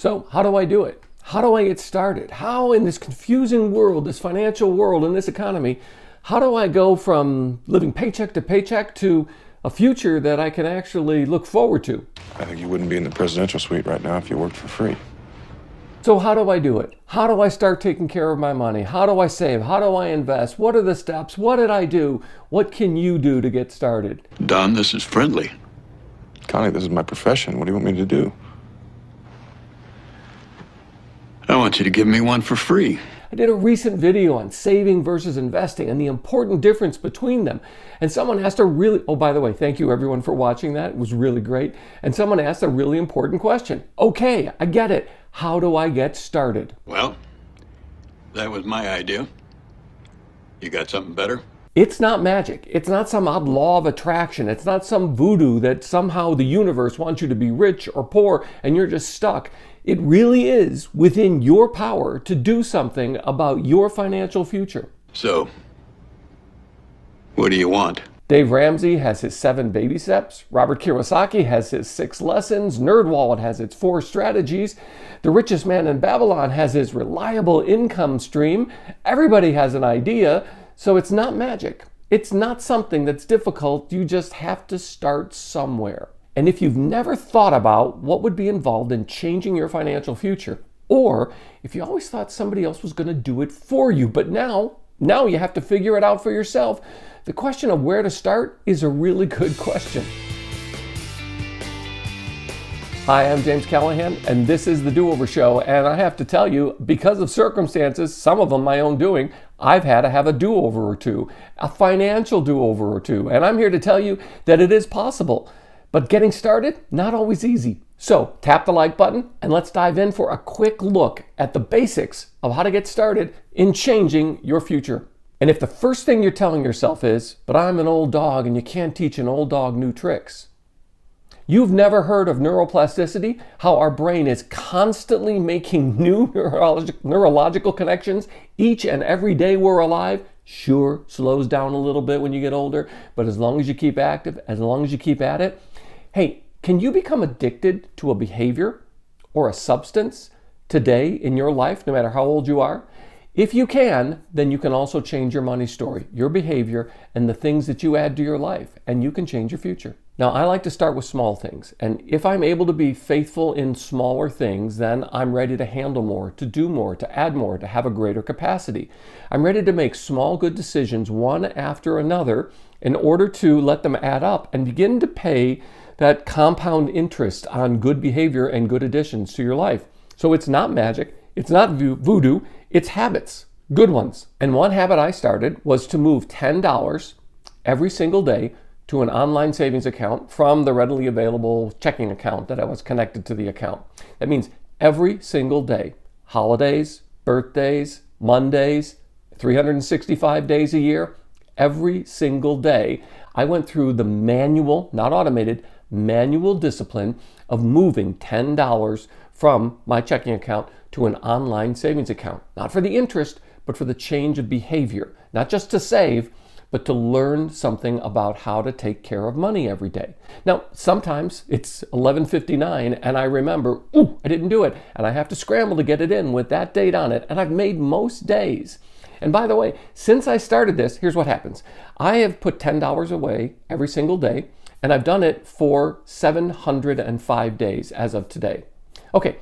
So how do I do it? How do I get started? How in this confusing world, this financial world, in this economy, how do I go from living paycheck to paycheck to a future that I can actually look forward to? I think you wouldn't be in the presidential suite right now if you worked for free. So how do I do it? How do I start taking care of my money? How do I save? How do I invest? What are the steps? What did I do? What can you do to get started? Don, this is friendly. Connie, this is my profession. What do you want me to do? I want you to give me one for free. I did a recent video on saving versus investing and the important difference between them. And someone asked a really, oh, by the way, thank you everyone for watching that. It was really great. And someone asked a really important question. Okay, I get it. How do I get started? Well, that was my idea. You got something better? It's not magic. It's not some odd law of attraction. It's not some voodoo that somehow the universe wants you to be rich or poor and you're just stuck. It really is within your power to do something about your financial future. So, what do you want? Dave Ramsey has his 7 baby steps. Robert Kiyosaki has his 6 lessons. Nerdwallet has its 4 strategies. The Richest Man in Babylon has his reliable income stream. Everybody has an idea, so it's not magic. It's not something that's difficult. You just have to start somewhere. And if you've never thought about what would be involved in changing your financial future, or if you always thought somebody else was going to do it for you, but now you have to figure it out for yourself, the question of where to start is a really good question. Hi, I'm James Callahan, and this is The Do-Over Show. And I have to tell you, because of circumstances, some of them my own doing, I've had to have a do-over or two, a financial do-over or two. And I'm here to tell you that it is possible. But getting started, not always easy. So tap the like button and let's dive in for a quick look at the basics of how to get started in changing your future. And if the first thing you're telling yourself is, but I'm an old dog and you can't teach an old dog new tricks. You've never heard of neuroplasticity, how our brain is constantly making new neurological connections each and every day we're alive. Sure, slows down a little bit when you get older, but as long as you keep active, as long as you keep at it, hey, can you become addicted to a behavior or a substance today in your life, no matter how old you are? If you can, then you can also change your money story, your behavior, and the things that you add to your life, and you can change your future. Now, I like to start with small things, and if I'm able to be faithful in smaller things, then I'm ready to handle more, to do more, to add more, to have a greater capacity. I'm ready to make small, good decisions one after another in order to let them add up and begin to pay that compound interest on good behavior and good additions to your life. So it's not magic, it's not voodoo, it's habits, good ones. And one habit I started was to move $10 every single day to an online savings account from the readily available checking account that I was connected to the account. That means every single day, holidays, birthdays, Mondays, 365 days a year, every single day, I went through the manual, not automated, manual discipline of moving $10 from my checking account to an online savings account. Not for the interest, but for the change of behavior. Not just to save, but to learn something about how to take care of money every day. Now, sometimes it's 11:59 and I remember, I didn't do it, and I have to scramble to get it in with that date on it, and I've made most days. And by the way, since I started this, here's what happens. I have put $10 away every single day, and I've done it for 705 days as of today. Okay,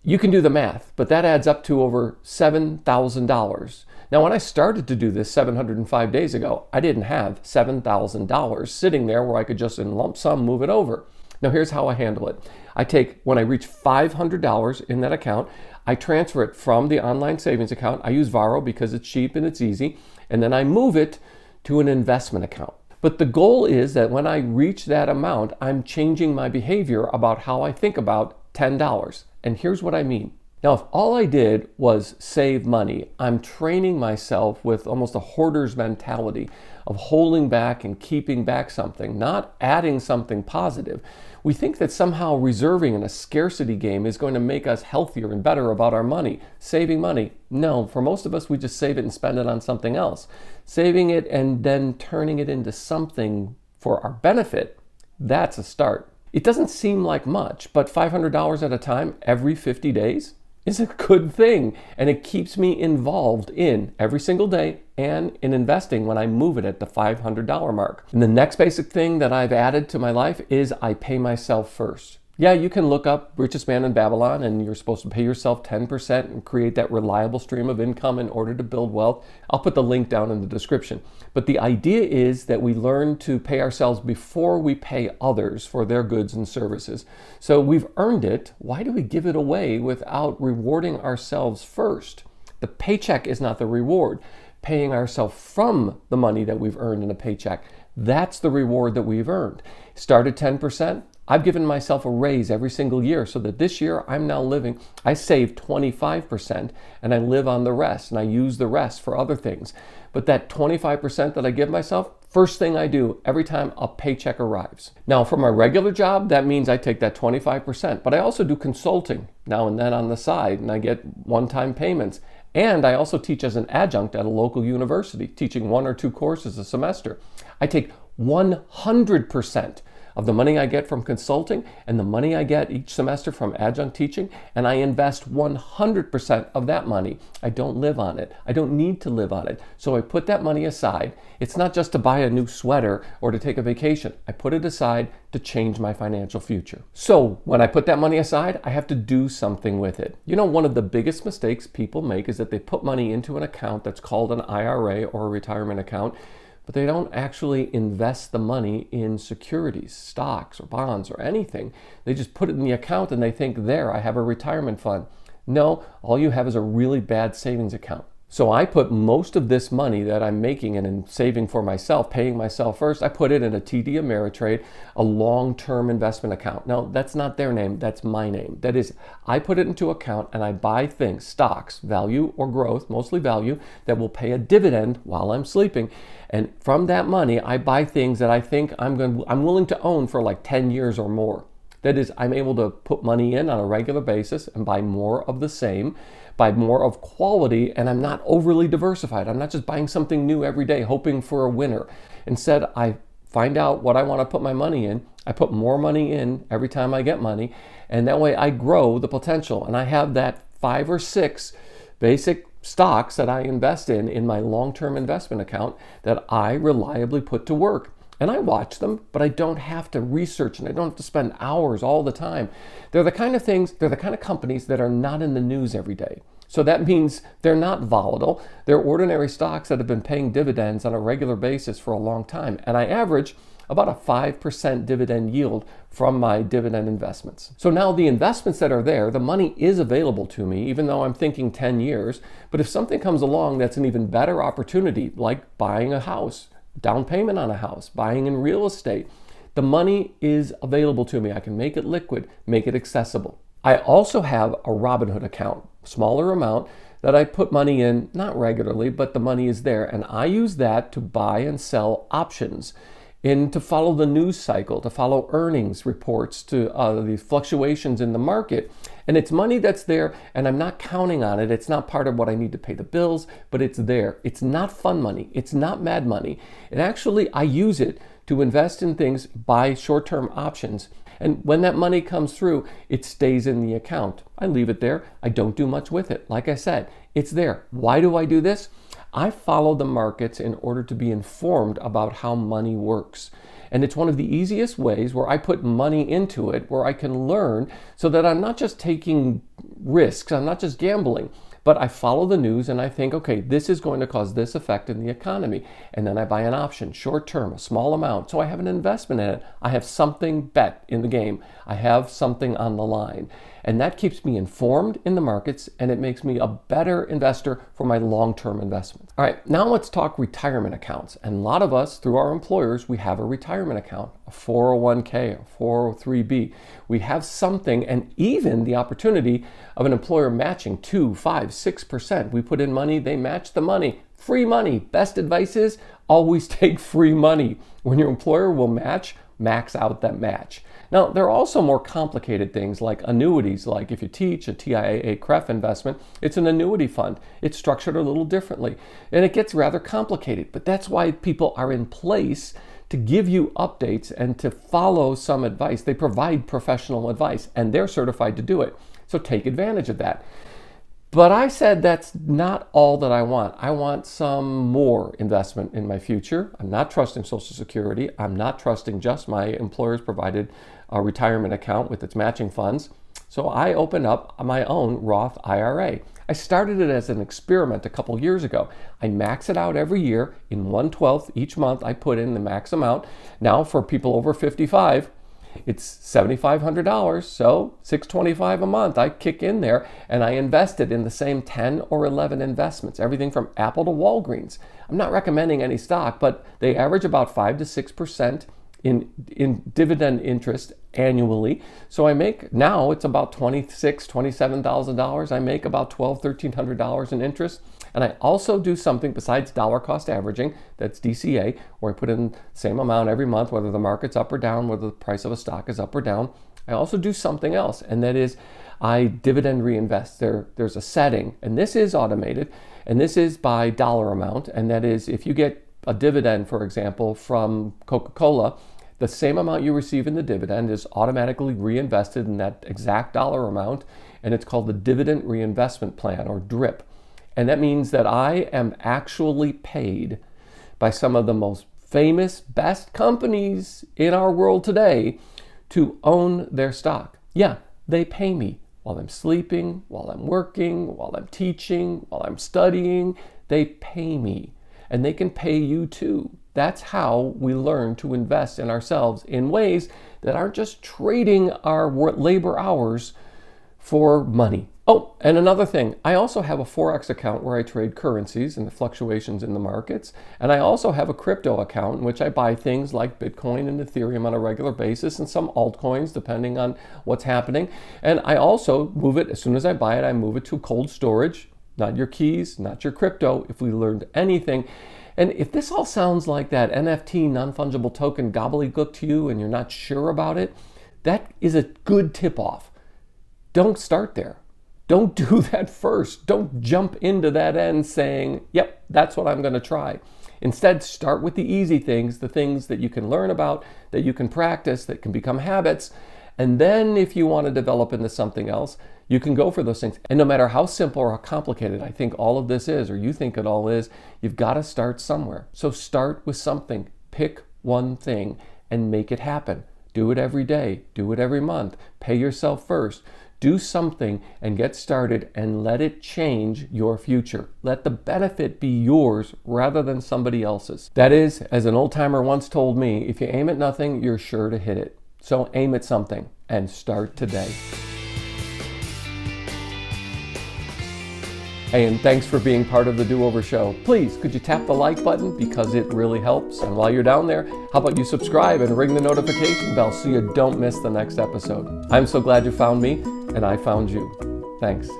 you can do the math, but that adds up to over $7,000. Now, when I started to do this 705 days ago, I didn't have $7,000 sitting there where I could just in lump sum move it over. Now, here's how I handle it. When I reach $500 in that account, I transfer it from the online savings account. I use Varo because it's cheap and it's easy. And then I move it to an investment account. But the goal is that when I reach that amount, I'm changing my behavior about how I think about $10. And here's what I mean. Now, if all I did was save money, I'm training myself with almost a hoarder's mentality of holding back and keeping back something, not adding something positive. We think that somehow reserving in a scarcity game is going to make us healthier and better about our money, saving money. No, for most of us, we just save it and spend it on something else. Saving it and then turning it into something for our benefit, that's a start. It doesn't seem like much, but $500 at a time every 50 days is a good thing. And it keeps me involved in every single day and in investing when I move it at the $500 mark. And the next basic thing that I've added to my life is I pay myself first. Yeah, you can look up Richest Man in Babylon and you're supposed to pay yourself 10% and create that reliable stream of income in order to build wealth. I'll put the link down in the description. But the idea is that we learn to pay ourselves before we pay others for their goods and services. So we've earned it. Why do we give it away without rewarding ourselves first? The paycheck is not the reward. Paying ourselves from the money that we've earned in a paycheck, that's the reward that we've earned. Start at 10%. I've given myself a raise every single year so that this year I save 25% and I live on the rest and I use the rest for other things. But that 25% that I give myself, first thing I do every time a paycheck arrives. Now for my regular job, that means I take that 25%, but I also do consulting now and then on the side and I get one-time payments. And I also teach as an adjunct at a local university, teaching 1 or 2 courses a semester. I take 100% of the money I get from consulting and the money I get each semester from adjunct teaching, and I invest 100% of that money. I don't live on it. I don't need to live on it. So I put that money aside. It's not just to buy a new sweater or to take a vacation. I put it aside to change my financial future. So when I put that money aside, I have to do something with it. You know, one of the biggest mistakes people make is that they put money into an account that's called an IRA or a retirement account, but they don't actually invest the money in securities, stocks or bonds or anything. They just put it in the account and they think, there, I have a retirement fund. No, all you have is a really bad savings account. So I put most of this money that I'm making and in saving for myself, paying myself first, I put it in a TD Ameritrade, a long-term investment account. Now, that's not their name, that's my name. That is, I put it into account and I buy things, stocks, value or growth, mostly value, that will pay a dividend while I'm sleeping. And from that money, I buy things that I think I'm willing to own for like 10 years or more. That is, I'm able to put money in on a regular basis and buy more of the same, buy more of quality, and I'm not overly diversified. I'm not just buying something new every day, hoping for a winner. Instead, I find out what I want to put my money in. I put more money in every time I get money, and that way I grow the potential. And I have that 5 or 6 basic stocks that I invest in my long-term investment account that I reliably put to work. And I watch them, but I don't have to research and I don't have to spend hours all the time. They're the kind of companies that are not in the news every day. So that means they're not volatile. They're ordinary stocks that have been paying dividends on a regular basis for a long time. And I average about a 5% dividend yield from my dividend investments. So now the investments that are there, the money is available to me, even though I'm thinking 10 years. But if something comes along that's an even better opportunity, like buying a house, down payment on a house, buying in real estate, the money is available to me. I can make it liquid, make it accessible. I also have a Robinhood account, smaller amount, that I put money in, not regularly, but the money is there. And I use that to buy and sell options, and to follow the news cycle, to follow earnings reports, to the fluctuations in the market. And it's money that's there, and I'm not counting on it. It's not part of what I need to pay the bills, but it's there. It's not fun money. It's not mad money. And actually, I use it to invest in things, buy short-term options. And when that money comes through, it stays in the account. I leave it there. I don't do much with it. Like I said, it's there. Why do I do this? I follow the markets in order to be informed about how money works. And it's one of the easiest ways where I put money into it, where I can learn so that I'm not just taking risks, I'm not just gambling, but I follow the news and I think, okay, this is going to cause this effect in the economy. And then I buy an option, short term, a small amount. So I have an investment in it. I have something bet in the game. I have something on the line. And that keeps me informed in the markets, and it makes me a better investor for my long-term investments. All right, now let's talk retirement accounts. And a lot of us, through our employers, we have a retirement account, a 401k, a 403b. We have something, and even the opportunity of an employer matching 2, 5, 6%. We put in money, they match the money. Free money. Best advice is always take free money. When your employer will match, max out that match. Now, there are also more complicated things like annuities, like if you teach a TIAA CREF investment, it's an annuity fund. It's structured a little differently, and it gets rather complicated, but that's why people are in place to give you updates and to follow some advice. They provide professional advice and they're certified to do it. So take advantage of that. But I said that's not all that I want. I want some more investment in my future. I'm not trusting Social Security. I'm not trusting just my employer's provided retirement account with its matching funds. So I opened up my own Roth IRA. I started it as an experiment a couple years ago. I max it out every year in 1/12 each month. I put in the max amount. Now for people over 55, it's $7,500, so $625 a month. I kick in there and I invested in the same 10 or 11 investments, everything from Apple to Walgreens. I'm not recommending any stock, but they average about 5 to 6% in dividend interest annually. So I make, now it's about $26,000, $27,000. I make about $1,200, $1,300 in interest. And I also do something besides dollar cost averaging, that's DCA, where I put in the same amount every month, whether the market's up or down, whether the price of a stock is up or down. I also do something else, and that is I dividend reinvest. There's a setting, and this is automated, and this is by dollar amount, and that is if you get a dividend, for example, from Coca-Cola, the same amount you receive in the dividend is automatically reinvested in that exact dollar amount, and it's called the Dividend Reinvestment Plan, or DRIP. And that means that I am actually paid by some of the most famous, best companies in our world today to own their stock. Yeah, they pay me while I'm sleeping, while I'm working, while I'm teaching, while I'm studying. They pay me, and they can pay you too. That's how we learn to invest in ourselves in ways that aren't just trading our labor hours for money. Oh, and another thing, I also have a Forex account where I trade currencies and the fluctuations in the markets. And I also have a crypto account in which I buy things like Bitcoin and Ethereum on a regular basis and some altcoins depending on what's happening. And I also move it, as soon as I buy it, I move it to cold storage, not your keys, not your crypto, if we learned anything. And if this all sounds like that NFT, non-fungible token gobbledygook to you and you're not sure about it, that is a good tip-off. Don't start there. Don't do that first. Don't jump into that end saying, yep, that's what I'm going to try. Instead, start with the easy things, the things that you can learn about, that you can practice, that can become habits. And then if you want to develop into something else, you can go for those things. And no matter how simple or how complicated I think all of this is, or you think it all is, you've got to start somewhere. So start with something. Pick one thing and make it happen. Do it every day. Do it every month. Pay yourself first. Do something and get started and let it change your future. Let the benefit be yours rather than somebody else's. That is, as an old timer once told me, if you aim at nothing, you're sure to hit it. So aim at something and start today. Hey, and thanks for being part of the Do-Over Show. Please, could you tap the like button because it really helps? And while you're down there, how about you subscribe and ring the notification bell so you don't miss the next episode? I'm so glad you found me, and I found you. Thanks.